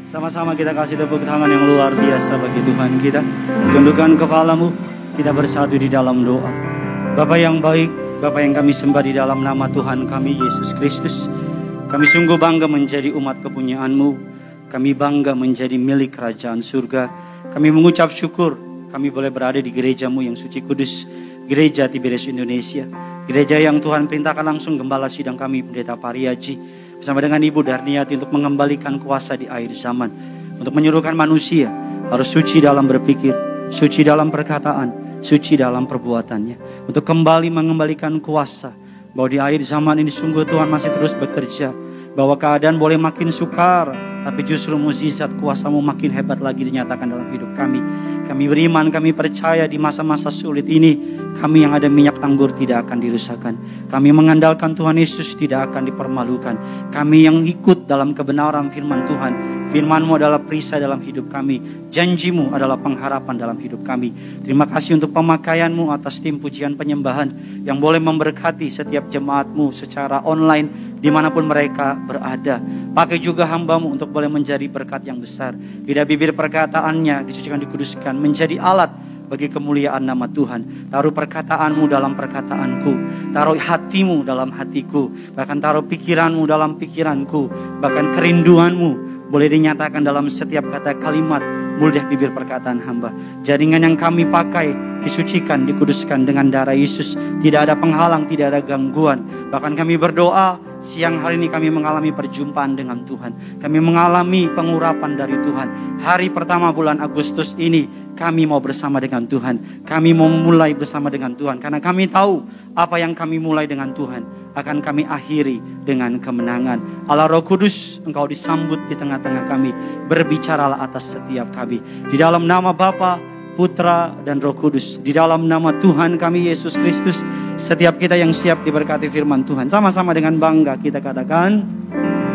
Sama-sama kita kasih tepuk tangan yang luar biasa bagi Tuhan kita. Tundukkan kepalamu, kita bersatu di dalam doa. Bapa yang baik, Bapa yang kami sembah di dalam nama Tuhan kami Yesus Kristus. Kami sungguh bangga menjadi umat kepunyaan-Mu. Kami bangga menjadi milik kerajaan surga. Kami mengucap syukur kami boleh berada di gereja-Mu yang suci kudus, Gereja Tiberias Indonesia. Gereja yang Tuhan perintahkan langsung gembala sidang kami Pendeta Pariaji bersama dengan Ibu Darniati untuk mengembalikan kuasa di akhir zaman. Untuk menyuruhkan manusia harus suci dalam berpikir, suci dalam perkataan, suci dalam perbuatannya. Untuk kembali mengembalikan kuasa. Bahwa di akhir zaman ini sungguh Tuhan masih terus bekerja. Bahwa keadaan boleh makin sukar, tapi justru mukjizat kuasa-Mu makin hebat lagi dinyatakan dalam hidup kami. Kami beriman, kami percaya di masa-masa sulit ini, kami yang ada minyak anggur tidak akan dirusakkan. Kami mengandalkan Tuhan Yesus tidak akan dipermalukan. Kami yang ikut dalam kebenaran firman Tuhan. Firman-Mu adalah perisai dalam hidup kami. Janji-Mu adalah pengharapan dalam hidup kami. Terima kasih untuk pemakaian-Mu atas tim pujian penyembahan yang boleh memberkati setiap jemaat-Mu secara online dimanapun mereka berada. Pakai juga hamba-Mu untuk boleh menjadi berkat yang besar. Lidah bibir perkataannya disucikan, dikuduskan, menjadi alat bagi kemuliaan nama Tuhan. Taruh perkataanmu dalam perkataanku. Taruh hatimu dalam hatiku. Bahkan taruh pikiranmu dalam pikiranku. Bahkan kerinduanmu boleh dinyatakan dalam setiap kata kalimat mudah bibir perkataan hamba. Jaringan yang kami pakai disucikan, dikuduskan dengan darah Yesus. Tidak ada penghalang, tidak ada gangguan. Bahkan kami berdoa, siang hari ini kami mengalami perjumpaan dengan Tuhan. Kami mengalami pengurapan dari Tuhan. Hari pertama bulan Agustus ini kami mau bersama dengan Tuhan. Kami mau memulai bersama dengan Tuhan. Karena kami tahu apa yang kami mulai dengan Tuhan akan kami akhiri dengan kemenangan. Allah Roh Kudus, Engkau disambut di tengah-tengah kami. Berbicaralah atas setiap kami. Di dalam nama Bapa, Putra dan Roh Kudus. Di dalam nama Tuhan kami Yesus Kristus. Setiap kita yang siap diberkati firman Tuhan. Sama-sama dengan bangga kita katakan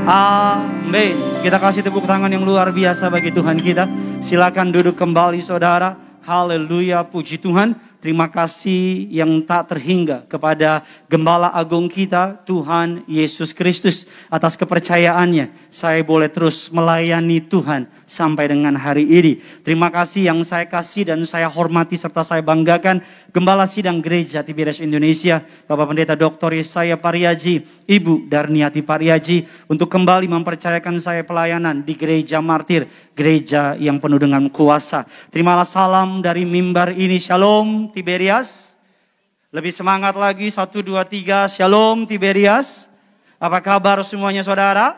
amin. Kita kasih tepuk tangan yang luar biasa bagi Tuhan kita. Silakan duduk kembali saudara. Haleluya, puji Tuhan. Terima kasih yang tak terhingga kepada Gembala Agung kita, Tuhan Yesus Kristus. Atas kepercayaannya, saya boleh terus melayani Tuhan sampai dengan hari ini. Terima kasih yang saya kasih dan saya hormati serta saya banggakan. Gembala Sidang Gereja Tiberias Indonesia, Bapak Pendeta Dr. Yesaya Pariaji, Ibu Darniati Pariaji, untuk kembali mempercayakan saya pelayanan di Gereja Martir, gereja yang penuh dengan kuasa. Terimalah salam dari mimbar ini. Shalom Tiberias. Lebih semangat lagi, 1, 2, 3. Shalom Tiberias. Apa kabar semuanya saudara?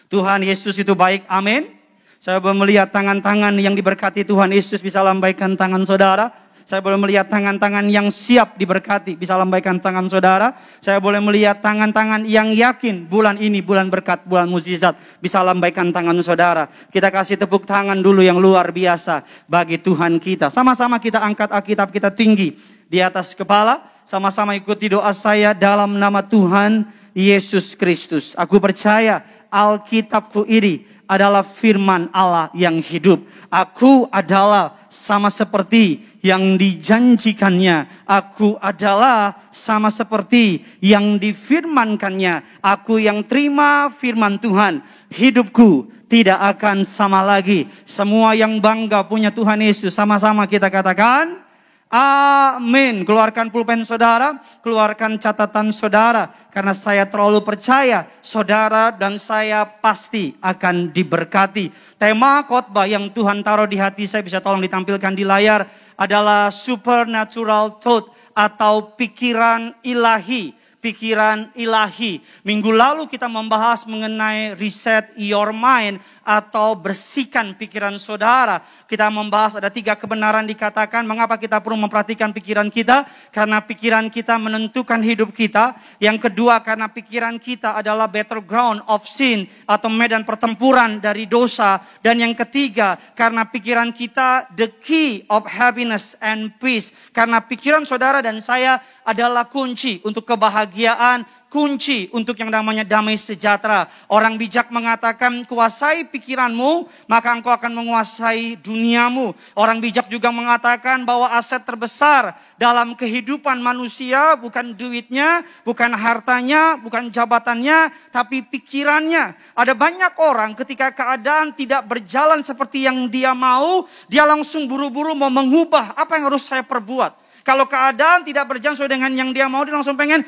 Tuhan Yesus itu baik, amin. Saya boleh melihat tangan-tangan yang diberkati Tuhan Yesus, bisa lambaikan tangan saudara. Saya boleh melihat tangan-tangan yang siap diberkati, bisa lambaikan tangan saudara. Saya boleh melihat tangan-tangan yang yakin bulan ini bulan berkat, bulan mukjizat, bisa lambaikan tangan saudara. Kita kasih tepuk tangan dulu yang luar biasa bagi Tuhan kita. Sama-sama kita angkat Alkitab kita tinggi di atas kepala. Sama-sama ikuti doa saya dalam nama Tuhan Yesus Kristus. Aku percaya Alkitabku ini adalah firman Allah yang hidup. Aku adalah sama seperti yang dijanjikannya. Aku adalah sama seperti yang difirmankannya. Aku yang terima firman Tuhan. Hidupku tidak akan sama lagi. Semua yang bangga punya Tuhan Yesus, sama-sama kita katakan amin. Keluarkan pulpen saudara, keluarkan catatan saudara. Karena saya terlalu percaya saudara dan saya pasti akan diberkati. Tema khotbah yang Tuhan taruh di hati saya, bisa tolong ditampilkan di layar, adalah supernatural thought atau pikiran ilahi. Pikiran ilahi. Minggu lalu kita membahas mengenai reset your mind atau bersihkan pikiran saudara. Kita membahas ada 3 kebenaran dikatakan. Mengapa kita perlu memperhatikan pikiran kita? Karena pikiran kita menentukan hidup kita. Yang kedua, karena pikiran kita adalah battleground of sin atau medan pertempuran dari dosa. Dan yang ketiga, karena pikiran kita the key of happiness and peace. Karena pikiran saudara dan saya adalah kunci untuk kebahagiaan, kunci untuk yang namanya damai sejahtera. Orang bijak mengatakan, kuasai pikiranmu, maka engkau akan menguasai duniamu. Orang bijak juga mengatakan bahwa aset terbesar dalam kehidupan manusia bukan duitnya, bukan hartanya, bukan jabatannya, tapi pikirannya. Ada banyak orang ketika keadaan tidak berjalan seperti yang dia mau, dia langsung buru-buru mau mengubah apa yang harus saya perbuat. Kalau keadaan tidak berjalan sesuai dengan yang dia mau, dia langsung pengen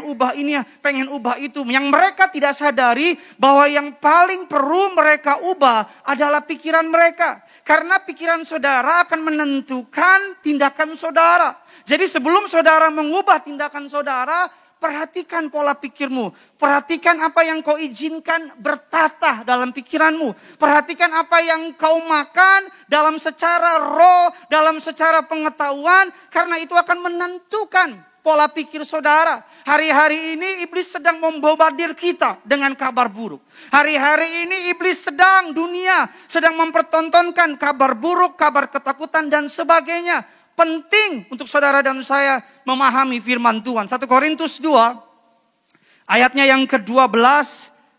ubah ini ya, pengen ubah itu. Yang mereka tidak sadari bahwa yang paling perlu mereka ubah adalah pikiran mereka. Karena pikiran saudara akan menentukan tindakan saudara. Jadi sebelum saudara mengubah tindakan saudara, perhatikan pola pikirmu. Perhatikan apa yang kau izinkan bertata dalam pikiranmu. Perhatikan apa yang kau makan dalam secara roh, dalam secara pengetahuan. Karena itu akan menentukan pola pikir saudara. Hari-hari ini iblis sedang membombardir kita dengan kabar buruk. Hari-hari ini iblis dunia sedang mempertontonkan kabar buruk, kabar ketakutan dan sebagainya. Penting untuk saudara dan saya memahami firman Tuhan. 1 Korintus 2 ayatnya yang ke-12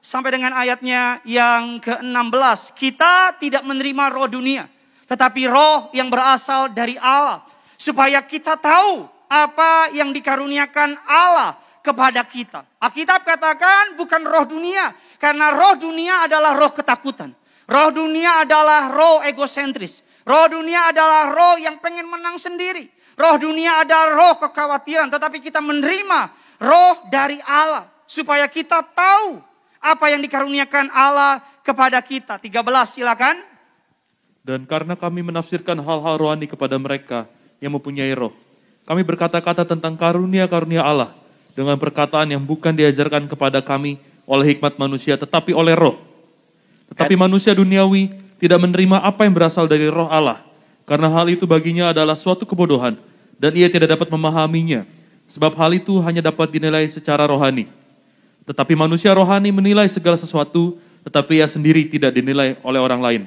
sampai dengan ayatnya yang ke-16. Kita tidak menerima roh dunia, tetapi roh yang berasal dari Allah. Supaya kita tahu apa yang dikaruniakan Allah kepada kita. Alkitab katakan bukan roh dunia. Karena roh dunia adalah roh ketakutan. Roh dunia adalah roh egosentris. Roh dunia adalah roh yang pengen menang sendiri. Roh dunia adalah roh kekhawatiran. Tetapi kita menerima roh dari Allah. Supaya kita tahu apa yang dikaruniakan Allah kepada kita. 13 silakan. Dan karena kami menafsirkan hal-hal rohani kepada mereka yang mempunyai roh, kami berkata-kata tentang karunia-karunia Allah dengan perkataan yang bukan diajarkan kepada kami oleh hikmat manusia, tetapi oleh roh. Tetapi manusia duniawi tidak menerima apa yang berasal dari roh Allah, karena hal itu baginya adalah suatu kebodohan, dan ia tidak dapat memahaminya, sebab hal itu hanya dapat dinilai secara rohani. Tetapi manusia rohani menilai segala sesuatu, tetapi ia sendiri tidak dinilai oleh orang lain.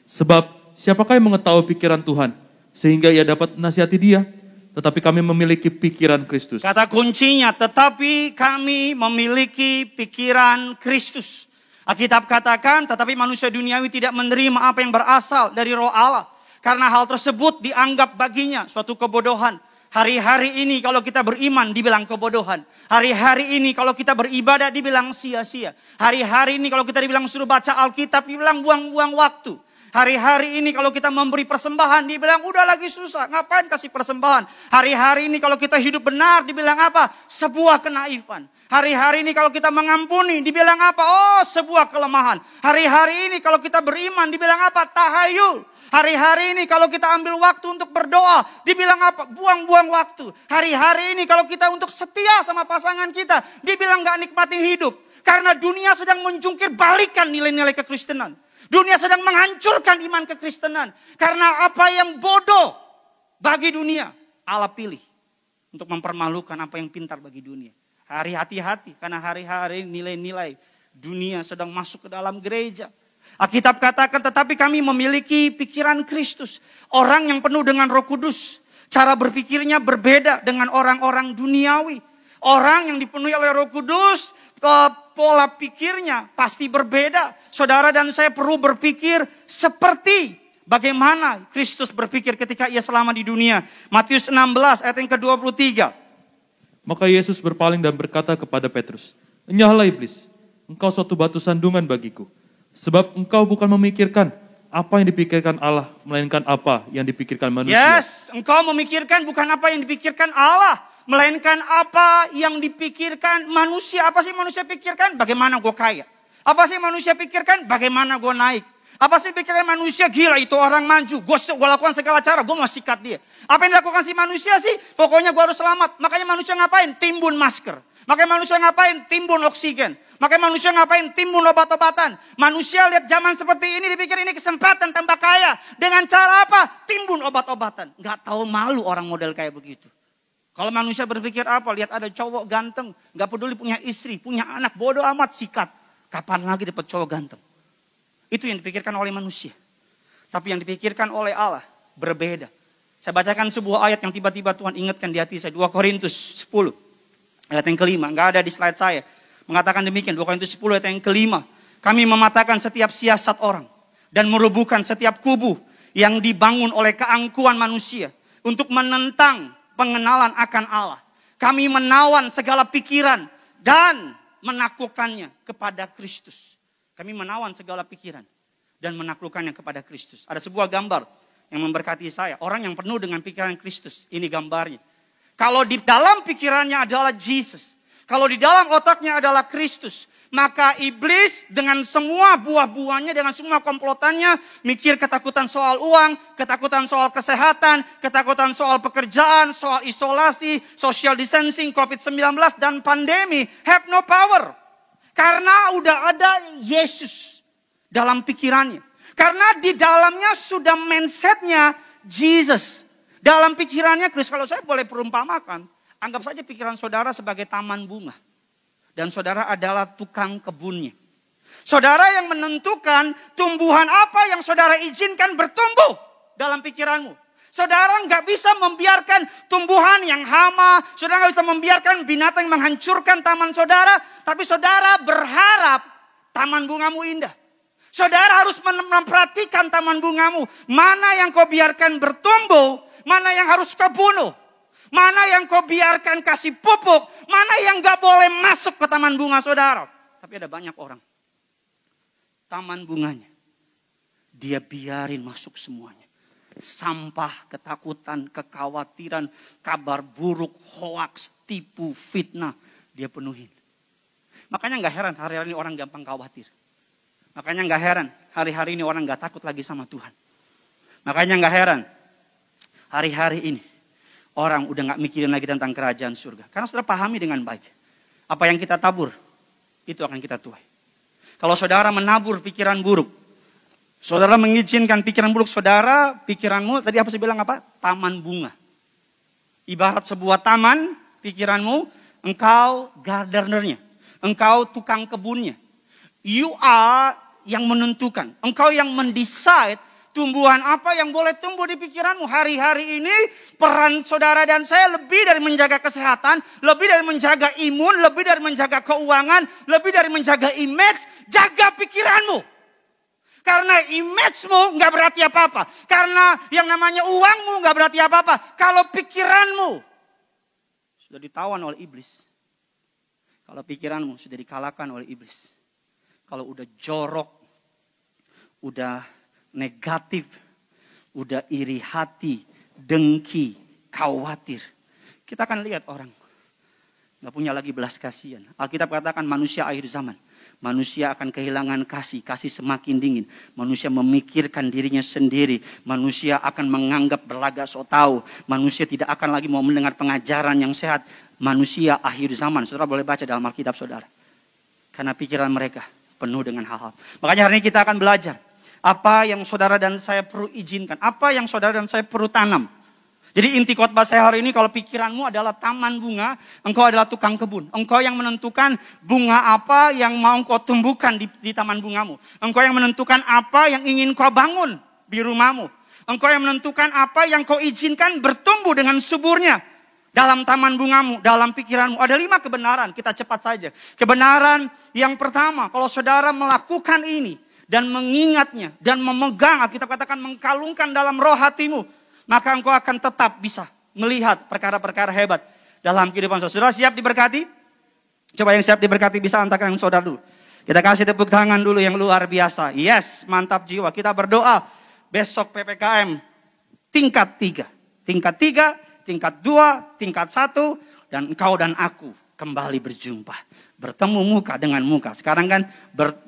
Sebab siapakah yang mengetahui pikiran Tuhan, sehingga ia dapat menasihati dia? Tetapi kami memiliki pikiran Kristus. Kata kuncinya, tetapi kami memiliki pikiran Kristus. Alkitab katakan, tetapi manusia duniawi tidak menerima apa yang berasal dari roh Allah. Karena hal tersebut dianggap baginya suatu kebodohan. Hari-hari ini kalau kita beriman dibilang kebodohan. Hari-hari ini kalau kita beribadah dibilang sia-sia. Hari-hari ini kalau kita dibilang suruh baca Alkitab dibilang buang-buang waktu. Hari-hari ini kalau kita memberi persembahan dibilang udah lagi susah, ngapain kasih persembahan. Hari-hari ini kalau kita hidup benar dibilang apa? Sebuah kenaifan. Hari-hari ini kalau kita mengampuni dibilang apa? Oh, sebuah kelemahan. Hari-hari ini kalau kita beriman dibilang apa? Tahayul. Hari-hari ini kalau kita ambil waktu untuk berdoa dibilang apa? Buang-buang waktu. Hari-hari ini kalau kita untuk setia sama pasangan kita dibilang gak nikmatin hidup. Karena dunia sedang menjungkir balikan nilai-nilai kekristenan. Dunia sedang menghancurkan iman kekristenan. Karena apa yang bodoh bagi dunia, Allah pilih untuk mempermalukan apa yang pintar bagi dunia. Hati-hati, karena hari-hari nilai-nilai dunia sedang masuk ke dalam gereja. Alkitab katakan, tetapi kami memiliki pikiran Kristus. Orang yang penuh dengan Roh Kudus. Cara berpikirnya berbeda dengan orang-orang duniawi. Orang yang dipenuhi oleh Roh Kudus, pola pikirnya pasti berbeda. Saudara dan saya perlu berpikir seperti bagaimana Kristus berpikir ketika ia selama di dunia. Matius 16 ayat yang ke-23. Maka Yesus berpaling dan berkata kepada Petrus, "Enyahlah iblis, engkau suatu batu sandungan bagiku. Sebab engkau bukan memikirkan apa yang dipikirkan Allah, melainkan apa yang dipikirkan manusia." Yes, engkau memikirkan bukan apa yang dipikirkan Allah, melainkan apa yang dipikirkan manusia. Apa sih manusia pikirkan? Bagaimana gue kaya. Apa sih manusia pikirkan? Bagaimana gue naik. Apa sih pikiran manusia? Gila itu orang maju. Gue lakukan segala cara, gue mau sikat dia. Apa yang dilakukan si manusia sih? Pokoknya gue harus selamat. Makanya manusia ngapain? Timbun masker. Makanya manusia ngapain? Timbun oksigen. Makanya manusia ngapain? Timbun obat-obatan. Manusia lihat zaman seperti ini dipikir ini kesempatan tambah kaya. Dengan cara apa? Timbun obat-obatan. Gak tahu malu orang model kayak begitu. Kalau manusia berpikir apa? Lihat ada cowok ganteng. Gak peduli punya istri, punya anak. Bodoh amat sikat. Kapan lagi dapat cowok ganteng? Itu yang dipikirkan oleh manusia. Tapi yang dipikirkan oleh Allah berbeda. Saya bacakan sebuah ayat yang tiba-tiba Tuhan ingatkan di hati saya. 2 Korintus 10. Ayat yang kelima, nggak ada di slide saya. Mengatakan demikian, 2 Korintus 10 ayat yang kelima. Kami mematahkan setiap siasat orang dan merobohkan setiap kubu yang dibangun oleh keangkuhan manusia untuk menentang pengenalan akan Allah. Kami menawan segala pikiran dan menaklukkannya kepada Kristus. Kami menawan segala pikiran dan menaklukkannya kepada Kristus. Ada sebuah gambar yang memberkati saya. Orang yang penuh dengan pikiran Kristus. Ini gambarnya. Kalau di dalam pikirannya adalah Jesus. Kalau di dalam otaknya adalah Kristus. Maka iblis dengan semua buah-buahnya, dengan semua komplotannya, mikir ketakutan soal uang, ketakutan soal kesehatan, ketakutan soal pekerjaan, soal isolasi, social distancing, COVID-19, dan pandemi, have no power. Karena udah ada Yesus dalam pikirannya. Karena di dalamnya sudah mindsetnya Jesus. Dalam pikirannya Kristus, kalau saya boleh perumpamakan, anggap saja pikiran saudara sebagai taman bunga. Dan saudara adalah tukang kebunnya. Saudara yang menentukan tumbuhan apa yang saudara izinkan bertumbuh dalam pikiranmu. Saudara nggak bisa membiarkan tumbuhan yang hama. Saudara nggak bisa membiarkan binatang menghancurkan taman saudara. Tapi saudara berharap taman bungamu indah. Saudara harus memperhatikan taman bungamu. Mana yang kau biarkan bertumbuh, mana yang harus kau bunuh. Mana yang kau biarkan kasih pupuk, mana yang gak boleh masuk ke taman bunga saudara. Tapi ada banyak orang, taman bunganya, dia biarin masuk semuanya. Sampah, ketakutan, kekhawatiran, kabar buruk, hoaks, tipu, fitnah, dia penuhin. Makanya gak heran hari-hari ini orang gampang khawatir. Makanya gak heran hari-hari ini orang gak takut lagi sama Tuhan. Makanya gak heran hari-hari ini orang udah gak mikirin lagi tentang kerajaan surga. Karena saudara pahami dengan baik. Apa yang kita tabur, itu akan kita tuai. Kalau saudara menabur pikiran buruk, saudara mengizinkan pikiran buruk saudara, pikiranmu, tadi apa saya bilang apa? Taman bunga. Ibarat sebuah taman, pikiranmu, engkau gardenernya. Engkau tukang kebunnya. You are yang menentukan. Engkau yang mendesain tumbuhan apa yang boleh tumbuh di pikiranmu. Hari-hari ini peran saudara dan saya lebih dari menjaga kesehatan, lebih dari menjaga imun, lebih dari menjaga keuangan, lebih dari menjaga image. Jaga pikiranmu. Karena image-mu gak berarti apa-apa. Karena yang namanya uangmu gak berarti apa-apa. Kalau pikiranmu sudah ditawan oleh iblis. Kalau pikiranmu sudah dikalahkan oleh iblis. Kalau udah jorok, udah negatif, udah iri hati, dengki, khawatir. Kita akan lihat orang gak punya lagi belas kasihan. Alkitab katakan manusia akhir zaman. Manusia akan kehilangan kasih semakin dingin. Manusia memikirkan dirinya sendiri. Manusia akan menganggap berlagak sok tahu. Manusia tidak akan lagi mau mendengar pengajaran yang sehat. Manusia akhir zaman. Saudara boleh baca dalam Alkitab saudara. Karena pikiran mereka penuh dengan hal-hal. Makanya hari ini kita akan belajar. Apa yang saudara dan saya perlu izinkan. Apa yang saudara dan saya perlu tanam. Jadi inti khotbah saya hari ini, kalau pikiranmu adalah taman bunga, engkau adalah tukang kebun. Engkau yang menentukan bunga apa yang mau kau tumbuhkan di taman bungamu. Engkau yang menentukan apa yang ingin kau bangun di rumahmu. Engkau yang menentukan apa yang kau izinkan bertumbuh dengan suburnya dalam taman bungamu, dalam pikiranmu. Ada 5 kebenaran, kita cepat saja. Kebenaran yang pertama, kalau saudara melakukan ini dan mengingatnya dan memegang, kita katakan mengkalungkan dalam roh hatimu, maka engkau akan tetap bisa melihat perkara-perkara hebat dalam kehidupan saudara. Saudara siap diberkati? Coba yang siap diberkati bisa antarkan saudara dulu. Kita kasih tepuk tangan dulu yang luar biasa. Yes, mantap jiwa. Kita berdoa besok PPKM tingkat 3. Tingkat 3, tingkat 2, tingkat 1. Dan engkau dan aku kembali berjumpa. Bertemu muka dengan muka. Sekarang kan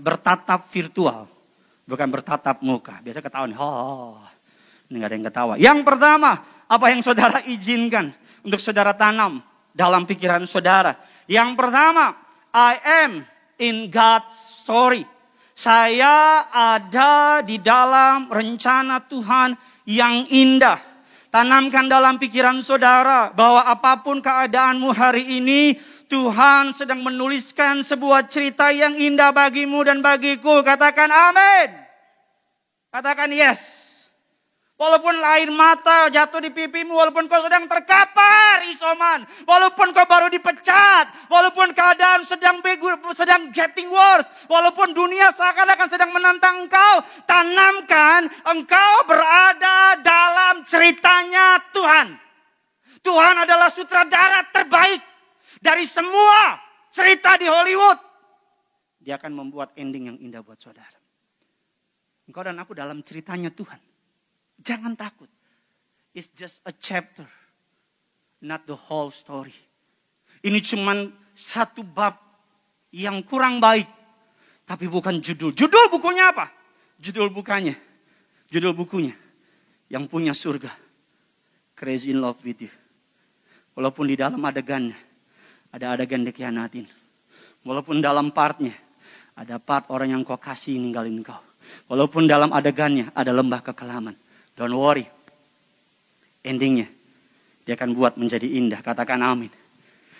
bertatap virtual. Bukan bertatap muka. Biasa ketahuan. Ini gak ada yang ketawa. Yang pertama, apa yang saudara izinkan untuk saudara tanam dalam pikiran saudara. Yang pertama, I am in God's story. Saya ada di dalam rencana Tuhan yang indah. Tanamkan dalam pikiran saudara bahwa apapun keadaanmu hari ini, Tuhan sedang menuliskan sebuah cerita yang indah bagimu dan bagiku. Katakan amin. Katakan yes. Walaupun air mata jatuh di pipimu, walaupun kau sedang terkapar, isoma Tuhan. Walaupun kau baru dipecat, walaupun keadaan sedang getting worse, walaupun dunia seakan-akan sedang menantang engkau, tanamkan engkau berada dalam ceritanya Tuhan. Tuhan adalah sutradara terbaik dari semua cerita di Hollywood. Dia akan membuat ending yang indah buat saudara. Engkau dan aku dalam ceritanya Tuhan. Jangan takut. It's just a chapter. Not the whole story. Ini cuman satu bab yang kurang baik. Tapi bukan judul. Judul bukunya apa? Judul bukunya. Yang punya surga. Crazy in love with you. Walaupun di dalam adegannya. Ada adegan dikhianatin. Walaupun dalam partnya. Ada part orang yang kau kasih ninggalin kau. Walaupun dalam adegannya ada lembah kekelaman. Don't worry. Endingnya, dia akan buat menjadi indah. Katakan amin.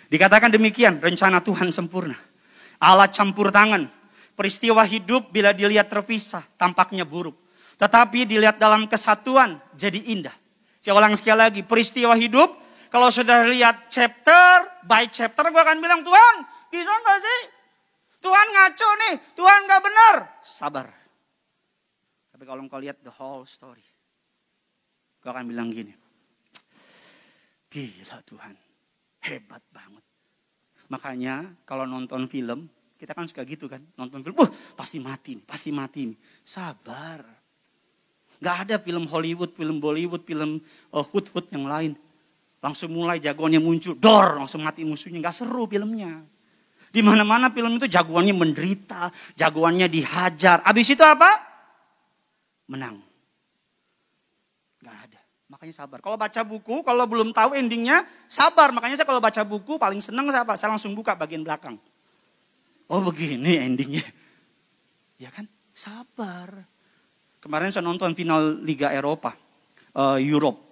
Dikatakan demikian, rencana Tuhan sempurna. Allah campur tangan. Peristiwa hidup bila dilihat terpisah, tampaknya buruk. Tetapi dilihat dalam kesatuan, jadi indah. Saya ulang sekali lagi, peristiwa hidup, kalau sudah lihat chapter by chapter, gue akan bilang, Tuhan, bisa gak sih? Tuhan ngaco nih, Tuhan gak benar. Sabar. Tapi kalau engkau lihat the whole story, gue akan bilang gini. Gila Tuhan, hebat banget. Makanya kalau nonton film, kita kan suka gitu kan. Nonton film, pasti mati nih. Sabar. Gak ada film Hollywood, film Bollywood, film hood yang lain. Langsung mulai jagoannya muncul, langsung mati musuhnya. Gak seru filmnya. Di mana-mana film itu jagoannya menderita, jagoannya dihajar. Abis itu apa? Menang. Gak ada. Makanya sabar. Kalau baca buku, kalau belum tahu endingnya, sabar. Makanya saya kalau baca buku paling senang apa? Saya langsung buka bagian belakang. Oh begini endingnya. Ya kan? Sabar. Kemarin saya nonton final Liga Eropa. Europe.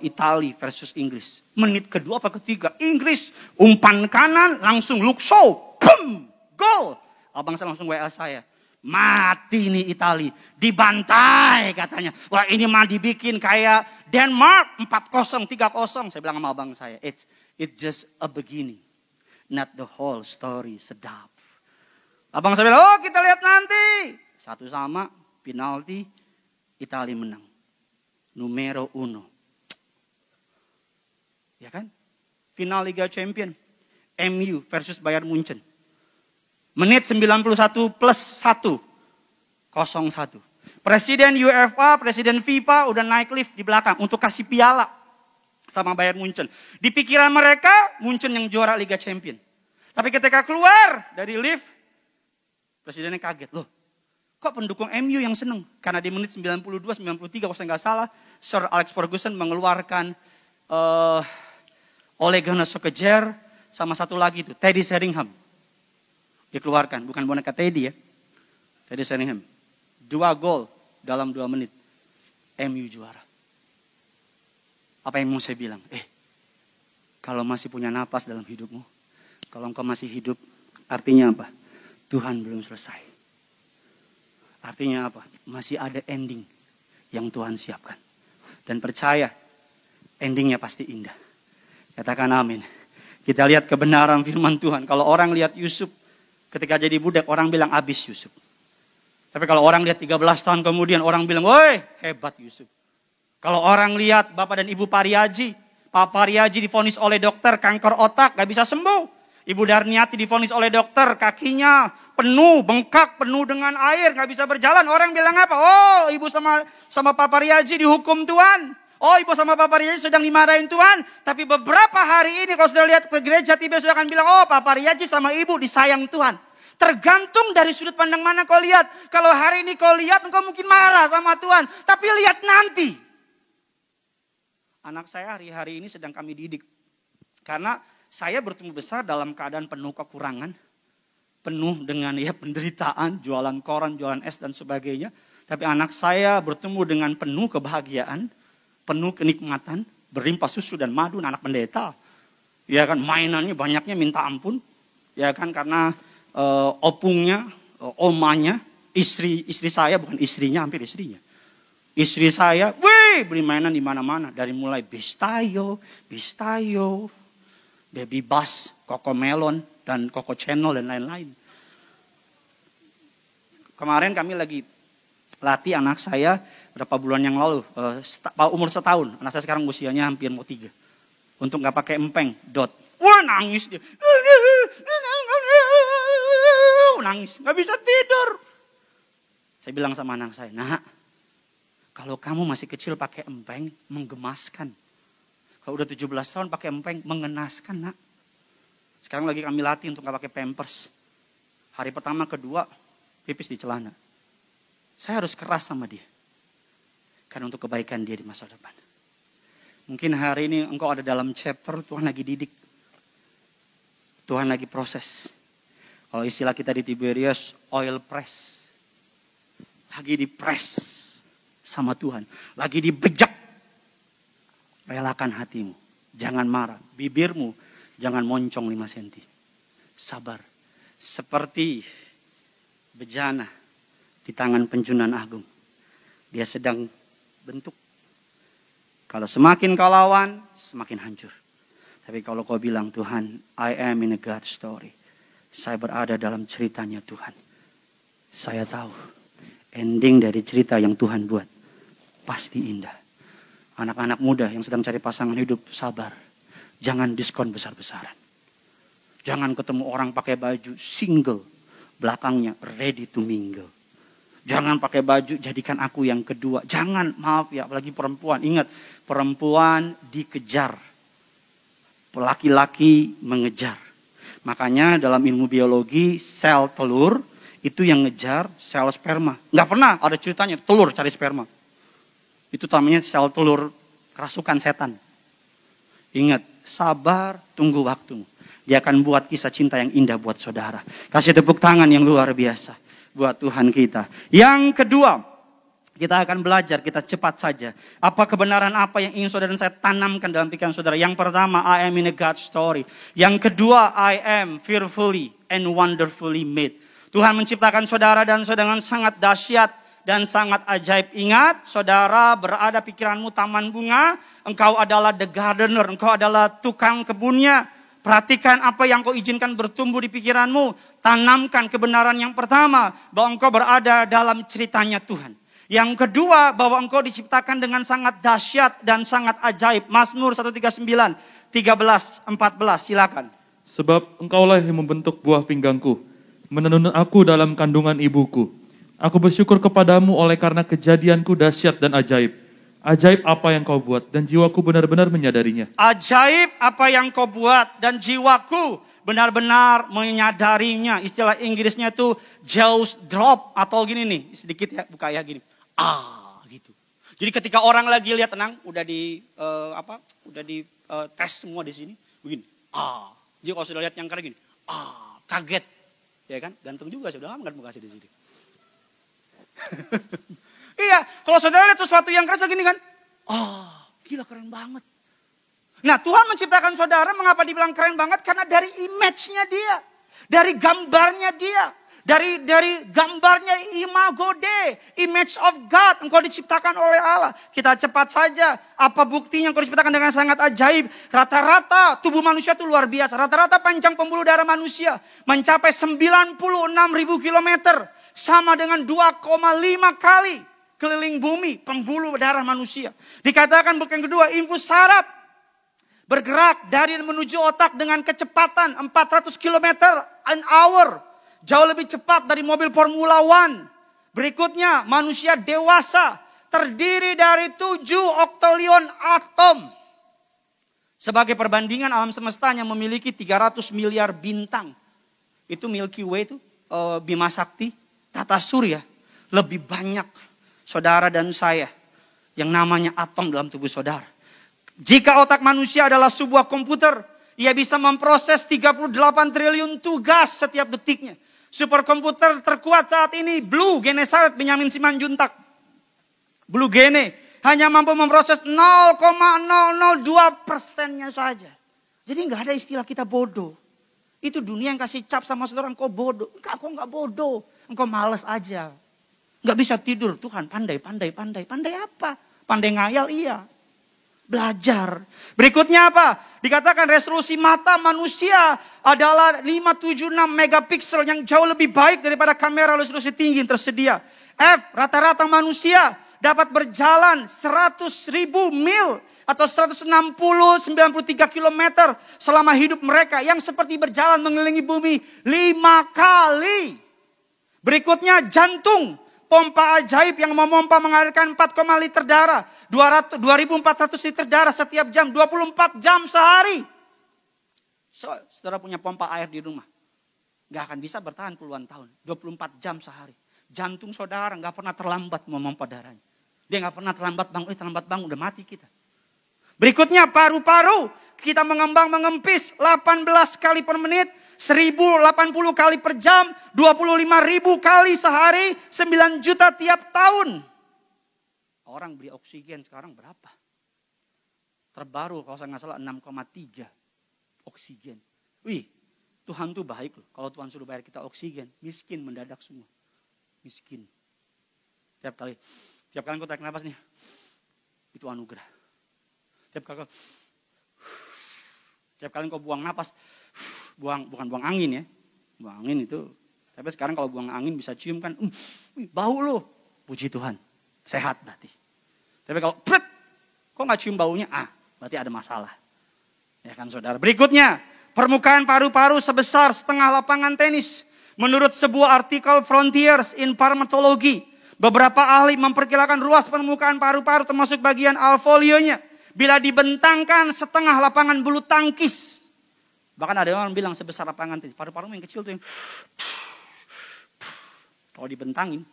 Italia versus Inggris. Menit kedua apa ketiga. Inggris umpan kanan langsung look show. Boom! Gol! Abang saya langsung WA saya. Mati nih Itali. Dibantai katanya. Wah ini mah dibikin kayak Denmark 4-0, 3-0. Saya bilang sama abang saya. It's just a beginning. Not the whole story. Sedap. Abang saya bilang, kita lihat nanti. 1-1, penalti. Itali menang. Numero 1. Ya kan? Final Liga Champion. MU versus Bayern Munchen. Menit 91 plus 1. 0-1. Presiden UEFA, Presiden FIFA udah naik lift di belakang untuk kasih piala sama Bayern Munchen. Di pikiran mereka, Munchen yang juara Liga Champion. Tapi ketika keluar dari lift, presidennya kaget. Loh, kok pendukung MU yang seneng? Karena di menit 92, 93 kalau saya nggak salah, Sir Alex Ferguson mengeluarkan Ole Gunnar Solskjaer sama satu lagi itu, Teddy Sheringham. Dikeluarkan, bukan boneka Teddy ya. Teddy Sheringham. 2 gol dalam 2 menit. MU juara. Apa yang mau saya bilang? Kalau masih punya napas dalam hidupmu, kalau engkau masih hidup, artinya apa? Tuhan belum selesai. Artinya apa? Masih ada ending yang Tuhan siapkan. Dan percaya, endingnya pasti indah. Katakan amin. Kita lihat kebenaran firman Tuhan. Kalau orang lihat Yusuf, ketika jadi budak, orang bilang abis Yusuf. Tapi kalau orang lihat 13 tahun kemudian, orang bilang, woi hebat Yusuf. Kalau orang lihat Bapak dan Ibu Pariaji, Pak Pariaji divonis oleh dokter kanker otak, gak bisa sembuh. Ibu Darniati divonis oleh dokter, kakinya penuh, bengkak, penuh dengan air, gak bisa berjalan. Orang bilang apa? Oh ibu sama Pak Pariaji dihukum Tuhan. Oh ibu sama Pak Pariaji sedang dimarahin Tuhan. Tapi beberapa hari ini kalau sudah lihat ke gereja, tiba sudah akan bilang, oh Pak Pariaji sama ibu disayang Tuhan. Tergantung dari sudut pandang mana kau lihat. Kalau hari ini kau lihat, engkau mungkin marah sama Tuhan. Tapi lihat nanti. Anak saya hari-hari ini sedang kami didik. Karena saya bertumbuh besar dalam keadaan penuh kekurangan. Penuh dengan penderitaan, jualan koran, jualan es dan sebagainya. Tapi anak saya bertemu dengan penuh kebahagiaan. Penuh kenikmatan. Berlimpah susu dan madu, anak pendeta. Ya kan, mainannya banyaknya minta ampun. Ya kan, karena opungnya, omanya, istri saya, bukan istrinya, hampir istrinya. Istri saya, wih beli mainan di mana-mana. Dari mulai Bistayo, Baby Bus, Cocomelon, dan Coco Channel, dan lain-lain. Kemarin kami lagi latih anak saya berapa bulan yang lalu, umur 1 tahun. Anak saya sekarang usianya hampir mau 3. Untuk gak pakai empeng, dot. Wah, nangis dia. Nangis, gak bisa tidur. Saya bilang sama anak saya, "Nak, kalau kamu masih kecil pakai empeng, menggemaskan. Kalau udah 17 tahun pakai empeng, mengenaskan, Nak." Sekarang lagi kami latih untuk gak pakai pampers. Hari pertama, kedua, pipis di celana. Saya harus keras sama dia. Karena untuk kebaikan dia di masa depan. Mungkin hari ini engkau ada dalam chapter, Tuhan lagi didik. Tuhan lagi proses. Kalau istilah kita di Tiberias, oil press. Lagi di-press sama Tuhan. Lagi dibejak. Relakan hatimu. Jangan marah. Bibirmu jangan moncong 5 cm. Sabar. Seperti bejana di tangan penjunan agung. Dia sedang bentuk. Kalau semakin kau lawan, semakin hancur. Tapi kalau kau bilang, Tuhan, I am in a God story. Saya berada dalam ceritanya Tuhan. Saya tahu. Ending dari cerita yang Tuhan buat pasti indah. Anak-anak muda yang sedang cari pasangan hidup, sabar. Jangan diskon besar-besaran. Jangan ketemu orang pakai baju single, belakangnya ready to mingle. Jangan pakai baju jadikan aku yang kedua. Jangan, maaf ya, apalagi perempuan. Ingat, perempuan dikejar. Laki-laki mengejar. Makanya dalam ilmu biologi, sel telur itu yang ngejar sel sperma. Nggak pernah ada ceritanya telur cari sperma. Itu namanya sel telur kerasukan setan. Ingat, sabar, tunggu waktumu. Dia akan buat kisah cinta yang indah buat saudara. Kasih tepuk tangan yang luar biasa buat Tuhan kita. Yang kedua, kita akan belajar, kita cepat saja. Apa kebenaran apa yang ingin saudara dan saya tanamkan dalam pikiran saudara. Yang pertama, I am in a God story. Yang kedua, I am fearfully and wonderfully made. Tuhan menciptakan saudara dan saudara dengan sangat dahsyat dan sangat ajaib. Ingat, saudara berada pikiranmu taman bunga. Engkau adalah the gardener, engkau adalah tukang kebunnya. Perhatikan apa yang kau izinkan bertumbuh di pikiranmu. Tanamkan kebenaran yang pertama, bahwa engkau berada dalam ceritanya Tuhan. Yang kedua, bahwa engkau diciptakan dengan sangat dahsyat dan sangat ajaib. Mazmur 139, 13, 14, silakan. Sebab engkaulah yang membentuk buah pinggangku, menenun aku dalam kandungan ibuku. Aku bersyukur kepadamu oleh karena kejadianku dahsyat dan ajaib. Ajaib apa yang kau buat dan jiwaku benar-benar menyadarinya. Ajaib apa yang kau buat dan jiwaku benar-benar menyadarinya. Istilah Inggrisnya itu jaws drop atau gini nih, sedikit ya buka ya gini. Gitu. Jadi ketika orang lagi lihat tenang, udah di tes semua di sini, begini. Jadi kalau sudah lihat yang keren gini, kaget, ya kan? Gantung juga sudah lama kan muka di sini. Iya, kalau saudara lihat sesuatu yang keren gini kan, gila keren banget. Nah, Tuhan menciptakan saudara, mengapa dibilang keren banget? Karena dari image-nya dia, dari gambarnya dia. Dari gambarnya imago Dei, image of God, engkau diciptakan oleh Allah. Kita cepat saja, apa buktinya engkau diciptakan dengan sangat ajaib. Rata-rata tubuh manusia itu luar biasa. Rata-rata panjang pembuluh darah manusia mencapai 96.000 kilometer. Sama dengan 2,5 kali keliling bumi pembuluh darah manusia. Dikatakan bukan kedua, impuls saraf bergerak dari menuju otak dengan kecepatan 400 km an hour. Jauh lebih cepat dari mobil Formula One. Berikutnya, manusia dewasa terdiri dari 7 oktalion atom. Sebagai perbandingan, alam semestanya memiliki 300 miliar bintang. Itu Milky Way itu, Bima Sakti, tata surya. Lebih banyak saudara dan saya yang namanya atom dalam tubuh saudara. Jika otak manusia adalah sebuah komputer, ia bisa memproses 38 triliun tugas setiap detiknya. Superkomputer terkuat saat ini, Blue Gene Saret Benyamin Simanjuntak. Blue Gene hanya mampu memproses 0,002%-nya saja. Jadi nggak ada istilah kita bodoh. Itu dunia yang kasih cap sama saudara, engkau bodoh. Enggak, engkau nggak bodoh. Engkau malas aja. Nggak bisa tidur, Tuhan pandai. Pandai apa? Pandai ngayal, iya. Belajar. Berikutnya apa? Dikatakan resolusi mata manusia adalah 576 megapiksel yang jauh lebih baik daripada kamera resolusi tinggi yang tersedia. F, rata-rata manusia dapat berjalan 100.000 mil atau 160-93 kilometer selama hidup mereka, yang seperti berjalan mengelilingi bumi 5 kali. Berikutnya jantung, pompa ajaib yang memompa mengalirkan 4, liter darah, 2.400 liter darah setiap jam, 24 jam sehari. Saudara punya pompa air di rumah, gak akan bisa bertahan puluhan tahun, 24 jam sehari. Jantung saudara gak pernah terlambat memompa darahnya. Dia gak pernah terlambat bang, udah mati kita. Berikutnya paru-paru, kita mengembang-mengempis 18 kali per menit, 1080 kali per jam, 25.000 kali sehari, 9 juta tiap tahun. Orang beli oksigen sekarang berapa? Terbaru kalau saya nggak salah 6,3 oksigen. Wih, Tuhan tuh baik loh. Kalau Tuhan suruh bayar kita oksigen, miskin mendadak semua. Miskin. Tiap kali aku tarik nafas nih, itu anugerah. Tiap kali kau buang napas, bukan buang angin ya. Buang angin itu, tapi sekarang kalau buang angin bisa cium kan, bau loh. Puji Tuhan, sehat berarti. Tapi kalau kok gak cium baunya? Berarti ada masalah. Ya kan saudara. Berikutnya, permukaan paru-paru sebesar setengah lapangan tenis. Menurut sebuah artikel Frontiers in Pharmacology, beberapa ahli memperkirakan ruas permukaan paru-paru termasuk bagian alveolionya bila dibentangkan setengah lapangan bulu tangkis. Bahkan ada orang bilang sebesar lapangan tenis. Paru-paru yang kecil tuh yang kalau dibentangin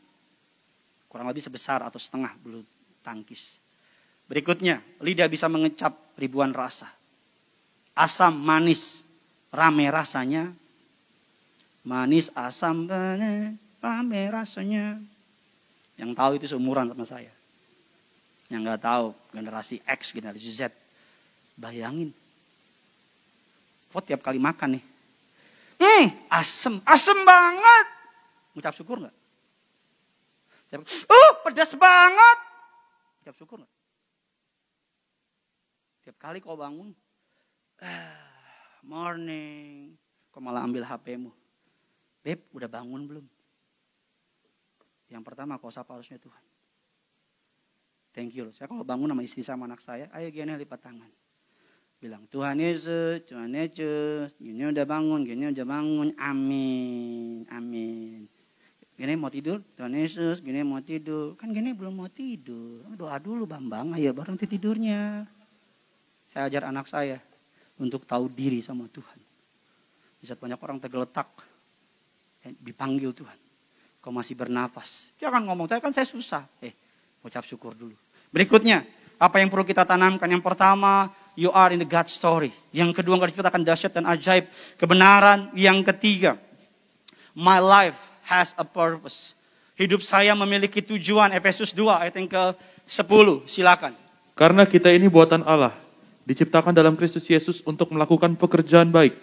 kurang lebih sebesar atau setengah bulu tangkis. Berikutnya, lidah bisa mengecap ribuan rasa. Asam, manis, rame rasanya. Manis, asam, rame rasanya. Yang tahu itu seumuran sama saya. Yang gak tahu, generasi X, generasi Z. Bayangin. Kok tiap kali makan nih. Asem banget. Ngucap syukur gak? Pedas banget. Ngucap syukur gak? Tiap kali kau bangun. Morning. Kau malah ambil HP-mu. Beb, udah bangun belum? Yang pertama kau sapa harusnya Tuhan. Thank you. Saya kalau bangun sama istri sama anak saya, ayo gini lipat tangan. Bilang Tuhan Yesus, gini udah bangun, amin, amin. Gini mau tidur, Tuhan Yesus, gini mau tidur. Kan gini belum mau tidur. Doa dulu Bambang, ayo bareng tidurnya. Saya ajar anak saya untuk tahu diri sama Tuhan. Di saat banyak orang tergeletak, dipanggil Tuhan. Kau masih bernafas. Jangan ngomong, saya susah. Ucap syukur dulu. Berikutnya, apa yang perlu kita tanamkan? Yang pertama, you are in the God story. Yang kedua, engkau diciptakan dahsyat dan ajaib. Kebenaran. Yang ketiga, my life has a purpose. Hidup saya memiliki tujuan. Efesus 2 ayat yang ke-10. Silakan. Karena kita ini buatan Allah, diciptakan dalam Kristus Yesus untuk melakukan pekerjaan baik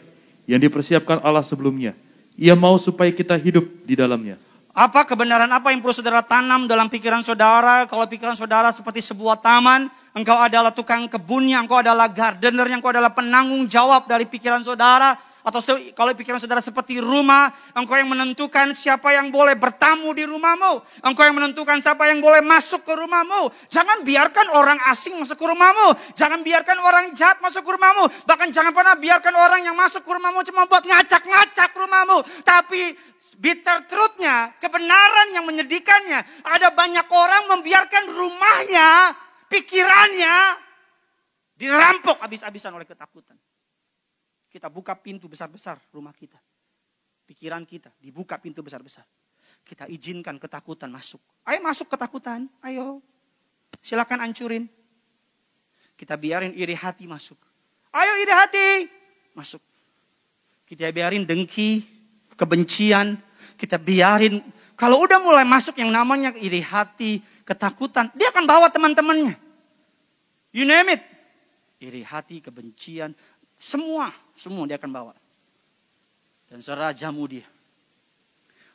yang dipersiapkan Allah sebelumnya. Ia mau supaya kita hidup di dalamnya. Apa kebenaran apa yang perlu saudara tanam dalam pikiran saudara? Kalau pikiran saudara seperti sebuah taman, engkau adalah tukang kebunnya, engkau adalah gardenernya, engkau adalah penanggung jawab dari pikiran saudara. Atau kalau pikiran saudara seperti rumah, engkau yang menentukan siapa yang boleh bertamu di rumahmu. Engkau yang menentukan siapa yang boleh masuk ke rumahmu. Jangan biarkan orang asing masuk ke rumahmu. Jangan biarkan orang jahat masuk ke rumahmu. Bahkan jangan pernah biarkan orang yang masuk ke rumahmu cuma buat ngacak-ngacak rumahmu. Tapi bitter truth-nya, kebenaran yang menyedihkannya, ada banyak orang membiarkan rumahnya, pikirannya dirampok habis-habisan oleh ketakutan. Kita buka pintu besar-besar rumah kita. Pikiran kita dibuka pintu besar-besar. Kita izinkan ketakutan masuk. Ayo masuk ketakutan, ayo. Silakan hancurin. Kita biarin iri hati masuk. Ayo iri hati, masuk. Kita biarin dengki, kebencian. Kita biarin, kalau udah mulai masuk yang namanya iri hati, ketakutan, dia akan bawa teman-temannya. You name it. Iri hati, kebencian, semua dia akan bawa. Dan saudara jamu dia.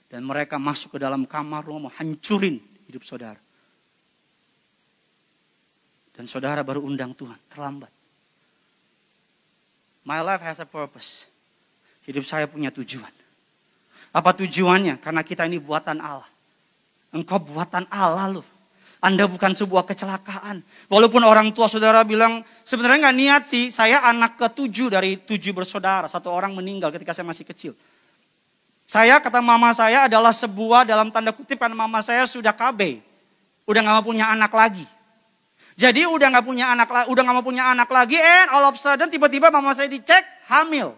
Dan mereka masuk ke dalam kamar rumah, hancurin hidup saudara. Dan saudara baru undang Tuhan, terlambat. My life has a purpose. Hidup saya punya tujuan. Apa tujuannya? Karena kita ini buatan Allah. Engkau buatan Allah loh. Anda bukan sebuah kecelakaan. Walaupun orang tua saudara bilang, sebenarnya nggak niat sih, saya anak ke-7 dari 7 bersaudara. 1 orang meninggal ketika saya masih kecil. Saya, kata mama saya, adalah sebuah dalam tanda kutip karena mama saya sudah KB. Udah gak mau punya anak lagi. Jadi udah gak mau punya anak lagi, and all of a sudden tiba-tiba mama saya dicek, hamil.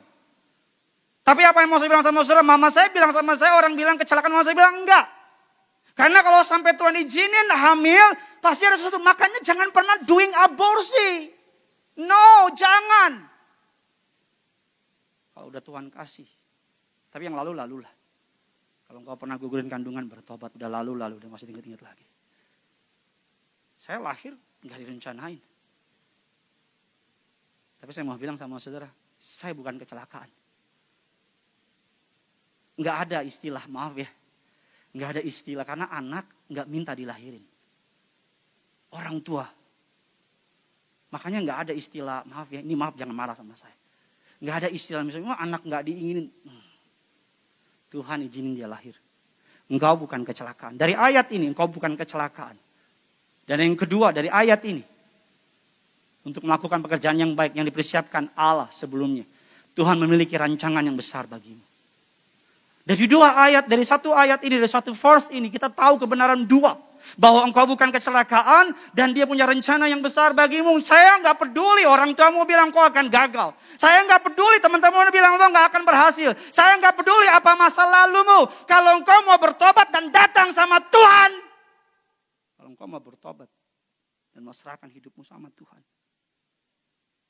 Tapi apa yang mau saya bilang sama saudara? Mama saya bilang sama saya, orang bilang kecelakaan, mama saya bilang enggak. Karena kalau sampai Tuhan izinin hamil, pasti ada sesuatu. Makanya jangan pernah doing aborsi. No, jangan. Kalau udah Tuhan kasih. Tapi yang lalu-lalulah. Kalau engkau pernah gugurin kandungan, bertobat. Udah lalu-lalu, udah masih ingat-ingat lagi. Saya lahir, gak direncanain. Tapi saya mau bilang sama saudara, saya bukan kecelakaan. Gak ada istilah, maaf ya. Gak ada istilah, karena anak gak minta dilahirin. Orang tua. Makanya gak ada istilah, maaf ya, ini maaf jangan marah sama saya. Gak ada istilah misalnya, anak gak diinginin. Tuhan izinin dia lahir. Engkau bukan kecelakaan. Dari ayat ini, engkau bukan kecelakaan. Dan yang kedua, dari ayat ini. Untuk melakukan pekerjaan yang baik, yang dipersiapkan Allah sebelumnya. Tuhan memiliki rancangan yang besar bagimu. Dari 2 ayat, dari 1 ayat ini, dari 1 verse ini, kita tahu kebenaran 2. Bahwa engkau bukan kecelakaan, dan dia punya rencana yang besar bagimu. Saya gak peduli orang tuamu bilang kau akan gagal. Saya gak peduli teman-teman bilang kau gak akan berhasil. Saya gak peduli apa masa lalumu. Kalau engkau mau bertobat dan datang sama Tuhan. Kalau engkau mau bertobat dan mau serahkan hidupmu sama Tuhan.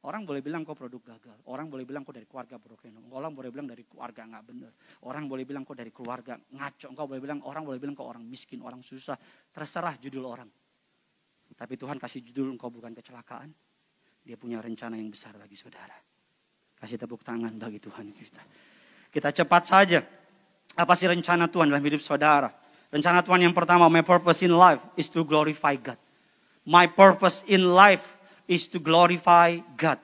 Orang boleh bilang kau produk gagal. Orang boleh bilang kau dari keluarga broken. Orang boleh bilang dari keluarga gak benar. Orang boleh bilang kau dari keluarga ngaco. Orang boleh bilang kau orang miskin, orang susah. Terserah judul orang. Tapi Tuhan kasih judul engkau bukan kecelakaan. Dia punya rencana yang besar bagi saudara. Kasih tepuk tangan bagi Tuhan kita. Kita cepat saja. Apa sih rencana Tuhan dalam hidup saudara? Rencana Tuhan yang pertama, my purpose in life is to glorify God. My purpose in life is to glorify God.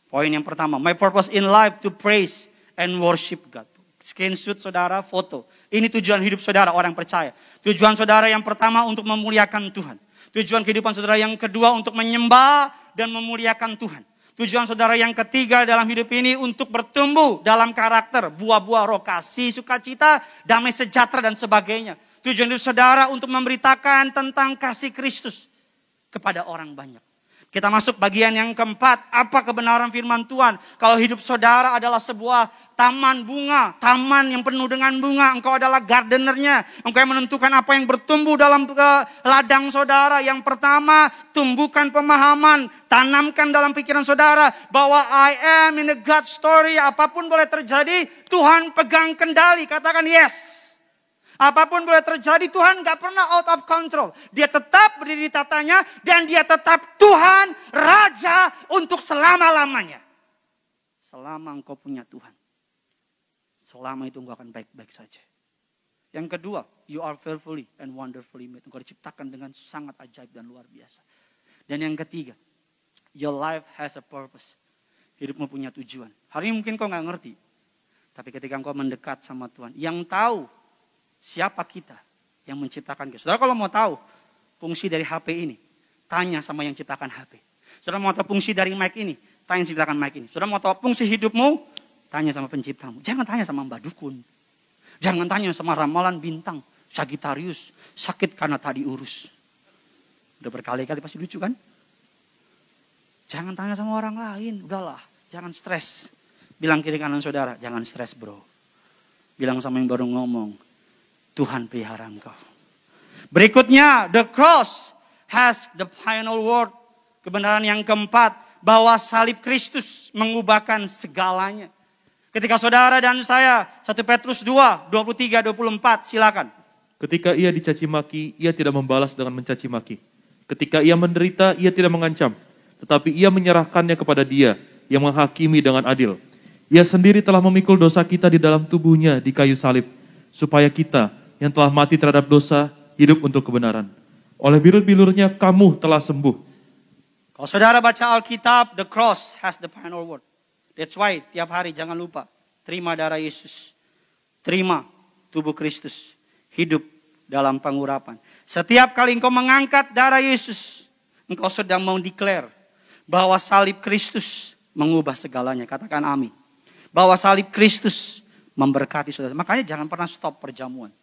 Poin yang pertama, my purpose in life to praise and worship God. Screenshot saudara, foto. Ini tujuan hidup saudara, orang percaya. Tujuan saudara yang pertama untuk memuliakan Tuhan. Tujuan kehidupan saudara yang kedua untuk menyembah dan memuliakan Tuhan. Tujuan saudara yang ketiga dalam hidup ini untuk bertumbuh dalam karakter, buah-buah roh, kasih, sukacita, damai sejahtera dan sebagainya. Tujuan hidup saudara untuk memberitakan tentang kasih Kristus kepada orang banyak. Kita masuk bagian yang keempat. Apa kebenaran firman Tuhan? Kalau hidup saudara adalah sebuah taman bunga. Taman yang penuh dengan bunga. Engkau adalah gardenernya. Engkau yang menentukan apa yang bertumbuh dalam ladang saudara. Yang pertama, tumbuhkan pemahaman. Tanamkan dalam pikiran saudara. Bahwa I am in a God story. Apapun boleh terjadi, Tuhan pegang kendali. Katakan yes. Apapun boleh terjadi, Tuhan gak pernah out of control. Dia tetap berdiri di tatanya dan dia tetap Tuhan, Raja untuk selama-lamanya. Selama engkau punya Tuhan. Selama itu engkau akan baik-baik saja. Yang kedua, you are fearfully and wonderfully made. Engkau diciptakan dengan sangat ajaib dan luar biasa. Dan yang ketiga, your life has a purpose. Hidupmu punya tujuan. Hari ini mungkin kau gak ngerti. Tapi ketika engkau mendekat sama Tuhan, yang tahu siapa kita yang menciptakan kita. Saudara kalau mau tahu fungsi dari HP ini, tanya sama yang ciptakan HP. Saudara mau tahu fungsi dari mic ini, tanya yang ciptakan mic ini. Saudara mau tahu fungsi hidupmu, tanya sama penciptamu. Jangan tanya sama Mbak Dukun. Jangan tanya sama ramalan bintang, Sagittarius, sakit karena tadi urus. Udah berkali-kali pasti lucu kan? Jangan tanya sama orang lain, udahlah, jangan stres. Bilang kiri kanan saudara, jangan stres bro. Bilang sama yang baru ngomong, Tuhan pelihara engkau. Berikutnya, the cross has the final word. Kebenaran yang keempat, bahwa salib Kristus mengubahkan segalanya. Ketika saudara dan saya, 1 Petrus 2, 23, 24, silakan. Ketika ia dicaci maki, ia tidak membalas dengan mencaci maki. Ketika ia menderita, ia tidak mengancam. Tetapi ia menyerahkannya kepada Dia yang menghakimi dengan adil. Ia sendiri telah memikul dosa kita di dalam tubuhnya di kayu salib. Supaya kita yang telah mati terhadap dosa, hidup untuk kebenaran. Oleh bilur-bilurnya kamu telah sembuh. Kalau saudara baca Alkitab, the cross has the final word. That's why tiap hari jangan lupa, terima darah Yesus. Terima tubuh Kristus. Hidup dalam pengurapan. Setiap kali engkau mengangkat darah Yesus, engkau sedang mendeklar bahwa salib Kristus mengubah segalanya. Katakan amin. Bahwa salib Kristus memberkati saudara. Makanya jangan pernah stop perjamuan.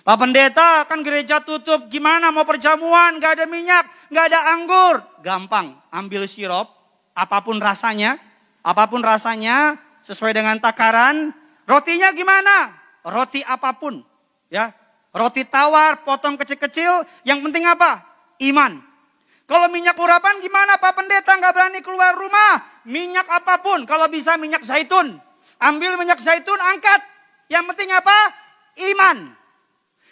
Pak Pendeta, kan gereja tutup, gimana mau perjamuan, gak ada minyak, gak ada anggur. Gampang, ambil sirup, apapun rasanya, sesuai dengan takaran. Rotinya gimana? Roti apapun, ya. Roti tawar, potong kecil-kecil, yang penting apa? Iman. Kalau minyak urapan gimana Pak Pendeta, gak berani keluar rumah. Minyak apapun, kalau bisa minyak zaitun. Ambil minyak zaitun, angkat. Yang penting apa? Iman.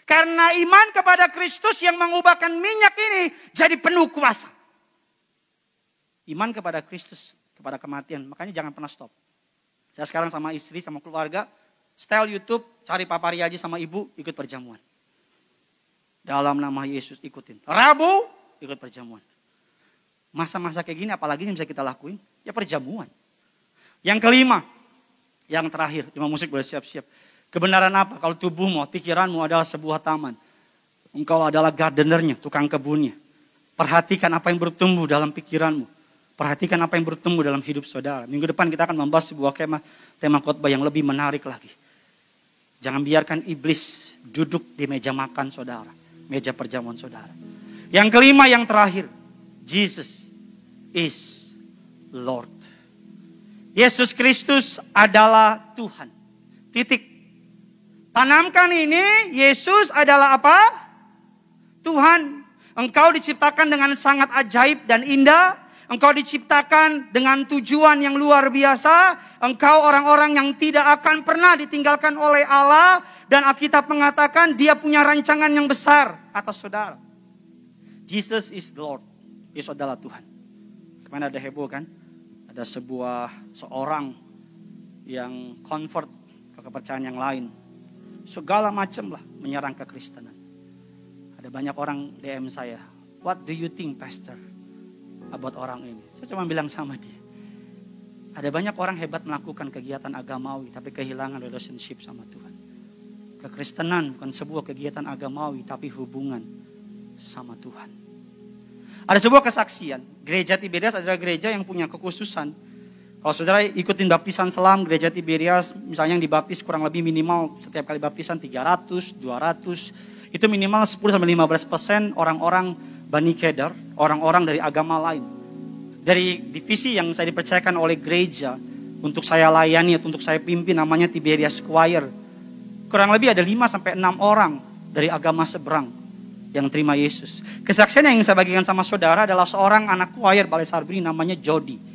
Karena iman kepada Kristus yang mengubahkan minyak ini jadi penuh kuasa. Iman kepada Kristus, kepada kematian. Makanya jangan pernah stop. Saya sekarang sama istri, sama keluarga, style YouTube, cari Papa Riyadi sama ibu, ikut perjamuan. Dalam nama Yesus ikutin. Rabu, ikut perjamuan. Masa-masa kayak gini apalagi yang bisa kita lakuin? Ya perjamuan. Yang kelima, yang terakhir, cuma musik boleh siap-siap. Kebenaran apa? Kalau tubuhmu, pikiranmu adalah sebuah taman. Engkau adalah gardenernya, tukang kebunnya. Perhatikan apa yang bertumbuh dalam pikiranmu. Perhatikan apa yang bertumbuh dalam hidup saudara. Minggu depan kita akan membahas sebuah tema khotbah yang lebih menarik lagi. Jangan biarkan iblis duduk di meja makan saudara. Meja perjamuan saudara. Yang kelima, yang terakhir. Jesus is Lord. Yesus Kristus adalah Tuhan. Titik. Tanamkan ini, Yesus adalah apa? Tuhan. Engkau diciptakan dengan sangat ajaib dan indah. Engkau diciptakan dengan tujuan yang luar biasa. Engkau orang-orang yang tidak akan pernah ditinggalkan oleh Allah. Dan Alkitab mengatakan dia punya rancangan yang besar atas saudara. Jesus is the Lord. Yesus adalah Tuhan. Kemana ada heboh kan? Ada seorang yang convert ke kepercayaan yang lain. Segala macam lah menyerang kekristenan. Ada banyak orang DM saya. What do you think pastor about orang ini? Saya cuma bilang sama dia. Ada banyak orang hebat melakukan kegiatan agamawi. Tapi kehilangan relationship sama Tuhan. Kekristenan bukan sebuah kegiatan agamawi. Tapi hubungan sama Tuhan. Ada sebuah kesaksian. Gereja Tiberias adalah gereja yang punya kekhususan. Kalau saudara ikutin baptisan selam gereja Tiberias, misalnya yang dibaptis kurang lebih minimal setiap kali baptisan 300, 200. Itu minimal 10-15% orang-orang Bani Kedar, orang-orang dari agama lain. Dari divisi yang saya dipercayakan oleh gereja, untuk saya layani, untuk saya pimpin, namanya Tiberias Choir. Kurang lebih ada 5-6 orang dari agama seberang yang terima Yesus. Kesaksian yang saya bagikan sama saudara adalah seorang anak choir Balai Sarbini namanya Jody.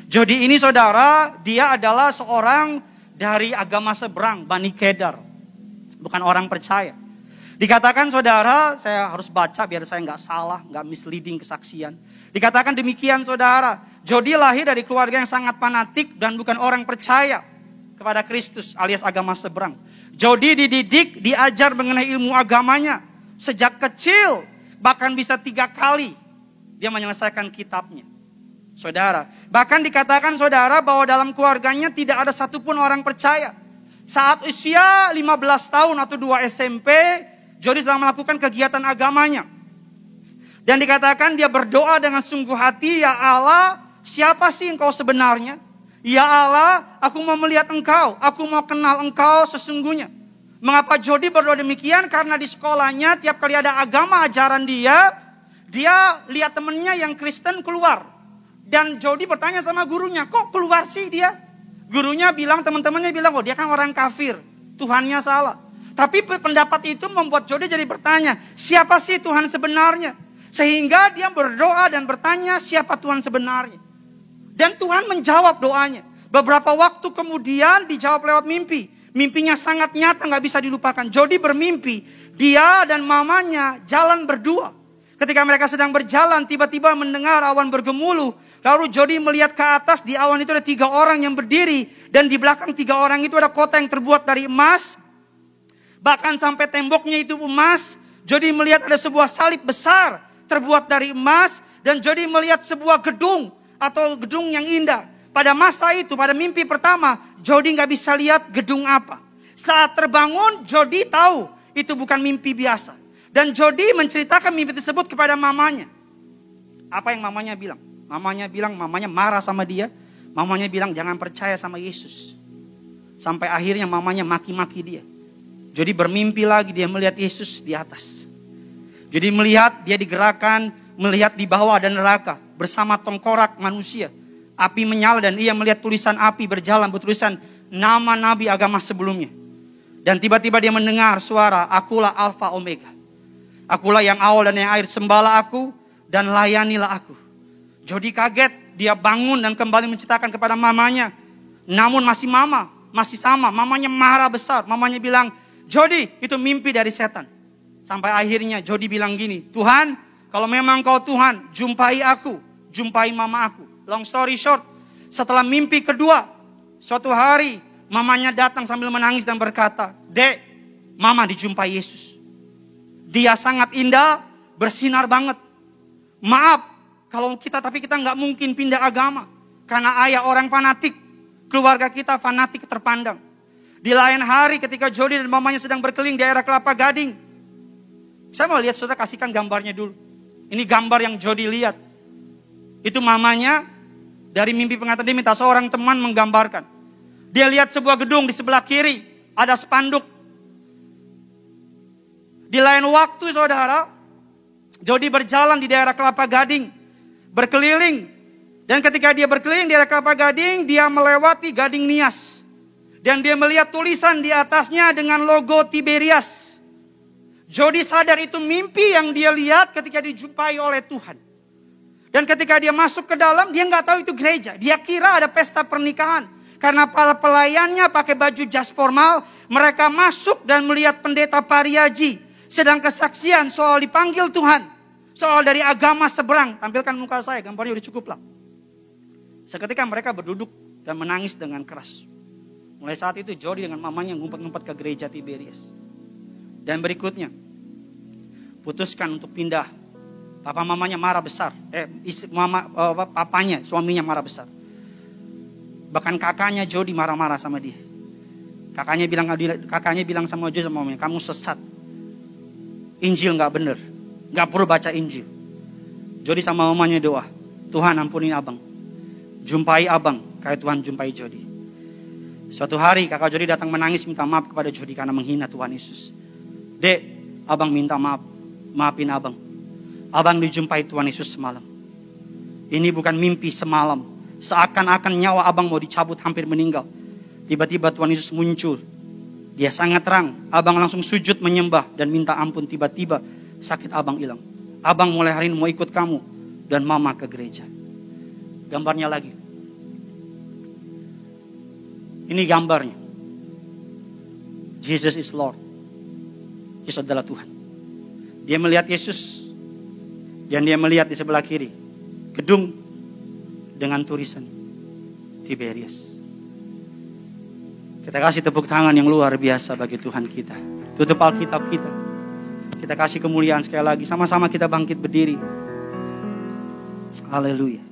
Jody ini saudara, dia adalah seorang dari agama seberang, Bani Kedar. Bukan orang percaya. Dikatakan saudara, saya harus baca biar saya nggak salah, nggak misleading kesaksian. Dikatakan demikian saudara, Jody lahir dari keluarga yang sangat fanatik dan bukan orang percaya kepada Kristus alias agama seberang. Jody dididik, diajar mengenai ilmu agamanya. Sejak kecil, bahkan bisa 3 kali dia menyelesaikan kitabnya. Saudara, bahkan dikatakan saudara bahwa dalam keluarganya tidak ada satupun orang percaya. Saat usia 15 tahun atau 2 SMP, Jody sedang melakukan kegiatan agamanya. Dan dikatakan dia berdoa dengan sungguh hati, ya Allah, siapa sih engkau sebenarnya? Ya Allah, aku mau melihat engkau, aku mau kenal engkau sesungguhnya. Mengapa Jody berdoa demikian? Karena di sekolahnya tiap kali ada agama ajaran dia lihat temennya yang Kristen keluar. Dan Jody bertanya sama gurunya, kok keluar sih dia? Gurunya bilang, teman-temannya bilang, oh dia kan orang kafir, Tuhannya salah. Tapi pendapat itu membuat Jody jadi bertanya, siapa sih Tuhan sebenarnya? Sehingga dia berdoa dan bertanya, siapa Tuhan sebenarnya? Dan Tuhan menjawab doanya. Beberapa waktu kemudian dijawab lewat mimpi. Mimpinya sangat nyata, gak bisa dilupakan. Jody bermimpi, dia dan mamanya jalan berdua. Ketika mereka sedang berjalan, tiba-tiba mendengar awan bergemuruh. Lalu Jody melihat ke atas, di awan itu ada 3 orang yang berdiri. Dan di belakang 3 orang itu ada kota yang terbuat dari emas. Bahkan sampai temboknya itu emas. Jody melihat ada sebuah salib besar terbuat dari emas. Dan Jody melihat sebuah gedung atau gedung yang indah. Pada masa itu, pada mimpi pertama, Jody gak bisa lihat gedung apa. Saat terbangun, Jody tahu itu bukan mimpi biasa. Dan Jody menceritakan mimpi tersebut kepada mamanya. Apa yang mamanya bilang? Mamanya marah sama dia. Mamanya bilang jangan percaya sama Yesus. Sampai akhirnya mamanya maki-maki dia. Jody bermimpi lagi, dia melihat Yesus di atas. Jadi melihat dia digerakkan, melihat di bawah ada neraka bersama tengkorak manusia. Api menyala dan ia melihat tulisan api berjalan bertulisan nama nabi agama sebelumnya. Dan tiba-tiba dia mendengar suara, akulah Alfa Omega. Akulah yang awal dan yang akhir, sembahlah aku dan layanilah aku. Jody kaget, dia bangun dan kembali menceritakan kepada mamanya. Namun masih sama, mamanya marah besar. Mamanya bilang, Jody itu mimpi dari setan. Sampai akhirnya Jody bilang gini, Tuhan kalau memang kau Tuhan, jumpai aku, jumpai mama aku. Long story short, setelah mimpi kedua, suatu hari mamanya datang sambil menangis dan berkata, Dek, mama dijumpai Yesus. Dia sangat indah, bersinar banget. Maaf, tapi kita nggak mungkin pindah agama. Karena ayah orang fanatik, keluarga kita fanatik terpandang. Di lain hari ketika Jody dan mamanya sedang berkeliling di daerah Kelapa Gading. Saya mau lihat, saudara kasihkan gambarnya dulu. Ini gambar yang Jody lihat. Itu mamanya, dari mimpi pengantar dia minta seorang teman menggambarkan. Dia lihat sebuah gedung di sebelah kiri, ada spanduk. Di lain waktu saudara, Jody berjalan di daerah Kelapa Gading, berkeliling. Dan ketika dia berkeliling di daerah Kelapa Gading, dia melewati Gading Nias. Dan dia melihat tulisan di atasnya dengan logo Tiberias. Jody sadar itu mimpi yang dia lihat ketika dijumpai oleh Tuhan. Dan ketika dia masuk ke dalam, dia nggak tahu itu gereja. Dia kira ada pesta pernikahan. Karena para pelayannya pakai baju jas formal, mereka masuk dan melihat pendeta Pariaji sedang kesaksian soal dipanggil Tuhan, soal dari agama seberang. Tampilkan muka saya, gambarnya udah cukup lah. Seketika mereka berduduk dan menangis dengan keras. Mulai saat itu Jody dengan mamanya ngumpet-ngumpet ke gereja Tiberias. Dan berikutnya, putuskan untuk pindah. Papa mamanya marah besar. Papanya, suaminya marah besar. Bahkan kakaknya Jody marah-marah sama dia. Kakaknya bilang sama Jody sama mamanya, kamu sesat. Injil gak bener. Gak perlu baca Injil. Jody sama mamanya doa, Tuhan ampunin abang. Jumpai abang kayak Tuhan jumpai Jody. Suatu hari kakak Jody datang menangis minta maaf kepada Jody karena menghina Tuhan Yesus. Dek, abang minta maaf. Maafin abang. Abang dijumpai Tuhan Yesus semalam. Ini bukan mimpi semalam. Seakan-akan nyawa abang mau dicabut hampir meninggal. Tiba-tiba Tuhan Yesus muncul. Dia sangat terang. Abang langsung sujud menyembah dan minta ampun. Tiba-tiba sakit abang hilang. Abang mulai hari ini mau ikut kamu dan mama ke gereja. Gambarnya lagi. Ini gambarnya. Jesus is Lord. Yesus adalah Tuhan. Dia melihat Yesus. Dan dia melihat di sebelah kiri. Gedung dengan tulisan Tiberias. Kita kasih tepuk tangan yang luar biasa bagi Tuhan kita. Tutup Alkitab kita. Kita kasih kemuliaan sekali lagi. Sama-sama kita bangkit berdiri. Haleluya.